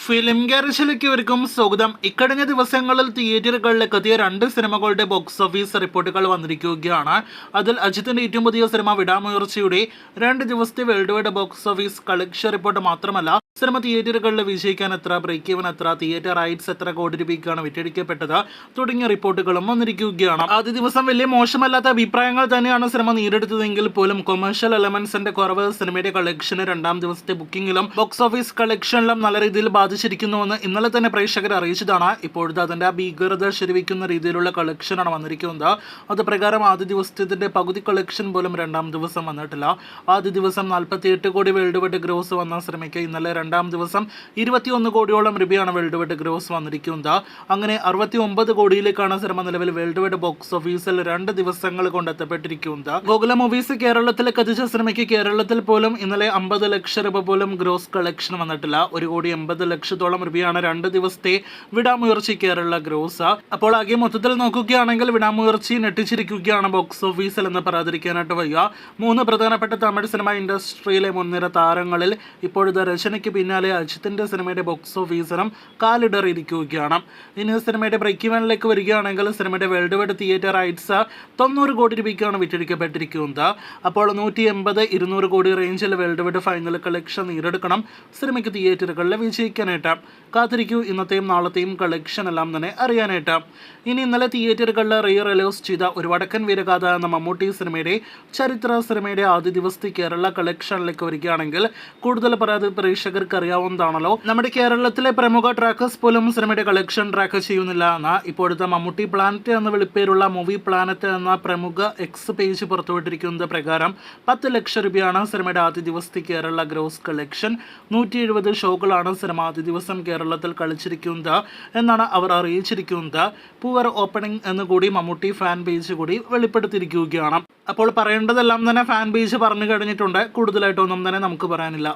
Film ഗാരേജിലേക്ക് ഇവർക്കും സ്വാഗതം. ഇക്കഴിഞ്ഞ ദിവസങ്ങളിൽ തിയേറ്ററുകളിലേക്ക് എത്തിയ 2 സിനിമകളുടെ ബോക്സ് ഓഫീസ് റിപ്പോർട്ടുകൾ വന്നിരിക്കുകയാണ്. അതിൽ അജിത്തിന്റെ ഏറ്റവും പുതിയ സിനിമ വിടാമുയർച്ചയുടെ 2 ദിവസത്തെ world wide box office collection report മാത്രമല്ല, സിനിമ തിയേറ്ററുകളിൽ വിജയിക്കാൻ എത്ര, ബ്രേക്ക് ഈവൻ എത്ര, തിയേറ്റർ റൈറ്റ്സ് എത്ര കോടി രൂപയ്ക്കാണ് വിറ്റഴിക്കപ്പെട്ടത് തുടങ്ങിയ റിപ്പോർട്ടുകളും വന്നിരിക്കുകയാണ്. ആദ്യ ദിവസം വലിയ മോശമല്ലാത്ത അഭിപ്രായങ്ങൾ തന്നെയാണ് സിനിമ നേരിടുന്നതെങ്കിൽ പോലും കൊമേഴ്ഷ്യൽ എലമെന്റ്സിന്റെ കുറവ് സിനിമയുടെ കളക്ഷന് 2ാം ദിവസത്തെ ബുക്കിംഗിലും ബോക്സ് ഓഫീസ് കളക്ഷനിലും നല്ല രീതിയിൽ ബാധിച്ചിരിക്കുന്നുവെന്ന് ഇന്നലെ തന്നെ പ്രേക്ഷകർ അറിയിച്ചതാണ്. ഇപ്പോഴത്തെ അതിന്റെ ഭീകരത ശരിവയ്ക്കുന്ന രീതിയിലുള്ള കളക്ഷനാണ് വന്നിരിക്കുന്നത്. അത് പ്രകാരം ആദ്യ ദിവസത്തിന്റെ പകുതി കളക്ഷൻ പോലും 2ാം ദിവസം വന്നിട്ടില്ല. ആദ്യ ദിവസം 48 കോടി വേൾഡ് വൈഡ് ഗ്രോസ് വന്ന സിനിമയ്ക്ക് ഇന്നലെ 2ാം ദിവസം 21 കോടിയോളം രൂപയാണ് വേൾഡ് വൈഡ് ഗ്രോസ് വന്നിരിക്കുന്നത്. അങ്ങനെ 69 കോടിയിലേക്കാണ് സിനിമ നിലവിൽ വേൾഡ് വൈഡ് ബോക്സ് ഓഫീസിൽ 2 ദിവസങ്ങൾ കൊണ്ട് എത്തപ്പെട്ടിരിക്കുന്നത്. ഗോകുല മൂവീസ് കേരളത്തിലേക്ക് എത്തിച്ച സിനിമയ്ക്ക് കേരളത്തിൽ പോലും ഇന്നലെ 50 ലക്ഷം രൂപ പോലും ഗ്രോസ് കളക്ഷൻ വന്നിട്ടില്ല. 1,80 ലക്ഷത്തോളം രൂപയാണ് 2 ദിവസത്തെ വിടാമുയർച്ചി കേരള ഗ്രോസ്. അപ്പോൾ ആകെ മൊത്തത്തിൽ നോക്കുകയാണെങ്കിൽ വിടാമുയർച്ചി ഞെട്ടിച്ചിരിക്കുകയാണ് ബോക്സ് ഓഫീസിൽ എന്ന് പറയാതിരിക്കാനായിട്ട് വയ്യ. 3 പ്രധാനപ്പെട്ട തമിഴ് സിനിമ ഇൻഡസ്ട്രിയിലെ മുൻനിര താരങ്ങളിൽ ഇപ്പോഴത്തെ രചനയ്ക്ക് പിന്നാലെ അജിത്തിന്റെ സിനിമയുടെ ബോക്സ് ഓഫീസിലും കാലിടറിയിരിക്കുകയാണ്. ഇനി സിനിമയുടെ ബ്രേക്ക് ഇവനിലേക്ക് വരികയാണെങ്കിൽ സിനിമയുടെ വേൾഡ് വൈഡ് തിയേറ്റർ റൈറ്റ്സ് 90 കോടി രൂപയ്ക്കാണ് വിറ്റഴിക്കപ്പെട്ടിരിക്കുന്നത്. അപ്പോൾ 180-200 കോടി റേഞ്ചിൽ വേൾഡ് വൈഡ് ഫൈനൽ കളക്ഷൻ നേടിയെടുക്കണം സിനിമയ്ക്ക് തിയേറ്ററുകളിൽ വിജയിക്കാനായിട്ട്. കാത്തിരിക്കൂ ഇന്നത്തെയും നാളത്തെയും കളക്ഷൻ എല്ലാം തന്നെ അറിയാനായിട്ട്. ഇനി ഇന്നലെ തിയേറ്ററുകളിൽ റിലീസ് ചെയ്ത ഒരു വടക്കൻ വീരഗാഥ എന്ന മമ്മൂട്ടി സിനിമയുടെ ചരിത്ര സിനിമയുടെ ആദ്യ ദിവസത്തെ കേരള കളക്ഷനിലേക്ക് വരികയാണെങ്കിൽ കൂടുതൽ പറയാതെ പ്രേക്ഷകർക്ക് അറിയാവുന്നതാണല്ലോ, നമ്മുടെ കേരളത്തിലെ പ്രമുഖ ട്രാക്കേഴ്സ് പോലും സിനിമയുടെ കളക്ഷൻ ട്രാക്ക് ചെയ്യുന്നില്ല എന്ന ഇപ്പോഴത്തെ മമ്മൂട്ടി പ്ലാനറ്റ് എന്ന വിളിപ്പേരുള്ള മൂവി പ്ലാനറ്റ് എന്ന പ്രമുഖ എക്സ് പേജ് പുറത്തുവിട്ടിരിക്കുന്നത് പ്രകാരം 10 ലക്ഷം രൂപയാണ് സിനിമയുടെ ആദ്യ ദിവസത്തെ കേരള ഗ്രോസ് കളക്ഷൻ. 170 ഷോകളാണ് സിനിമ ആദ്യ ദിവസം കേരളത്തിൽ കളിച്ചിരിക്കുന്നത് എന്നാണ് അവർ അറിയിച്ചിരിക്കുന്നത്. പൂവർ ഓപ്പണിംഗ് എന്നുകൂടി മമ്മൂട്ടി ഫാൻ പേജ് കൂടി വെളിപ്പെടുത്തിയിരിക്കുകയാണ്. അപ്പോൾ പറയേണ്ടതെല്ലാം തന്നെ ഫാൻ പേജ് പറഞ്ഞു കഴിഞ്ഞിട്ടുണ്ട്. കൂടുതലായിട്ടൊന്നും തന്നെ നമുക്ക് പറയാനില്ല.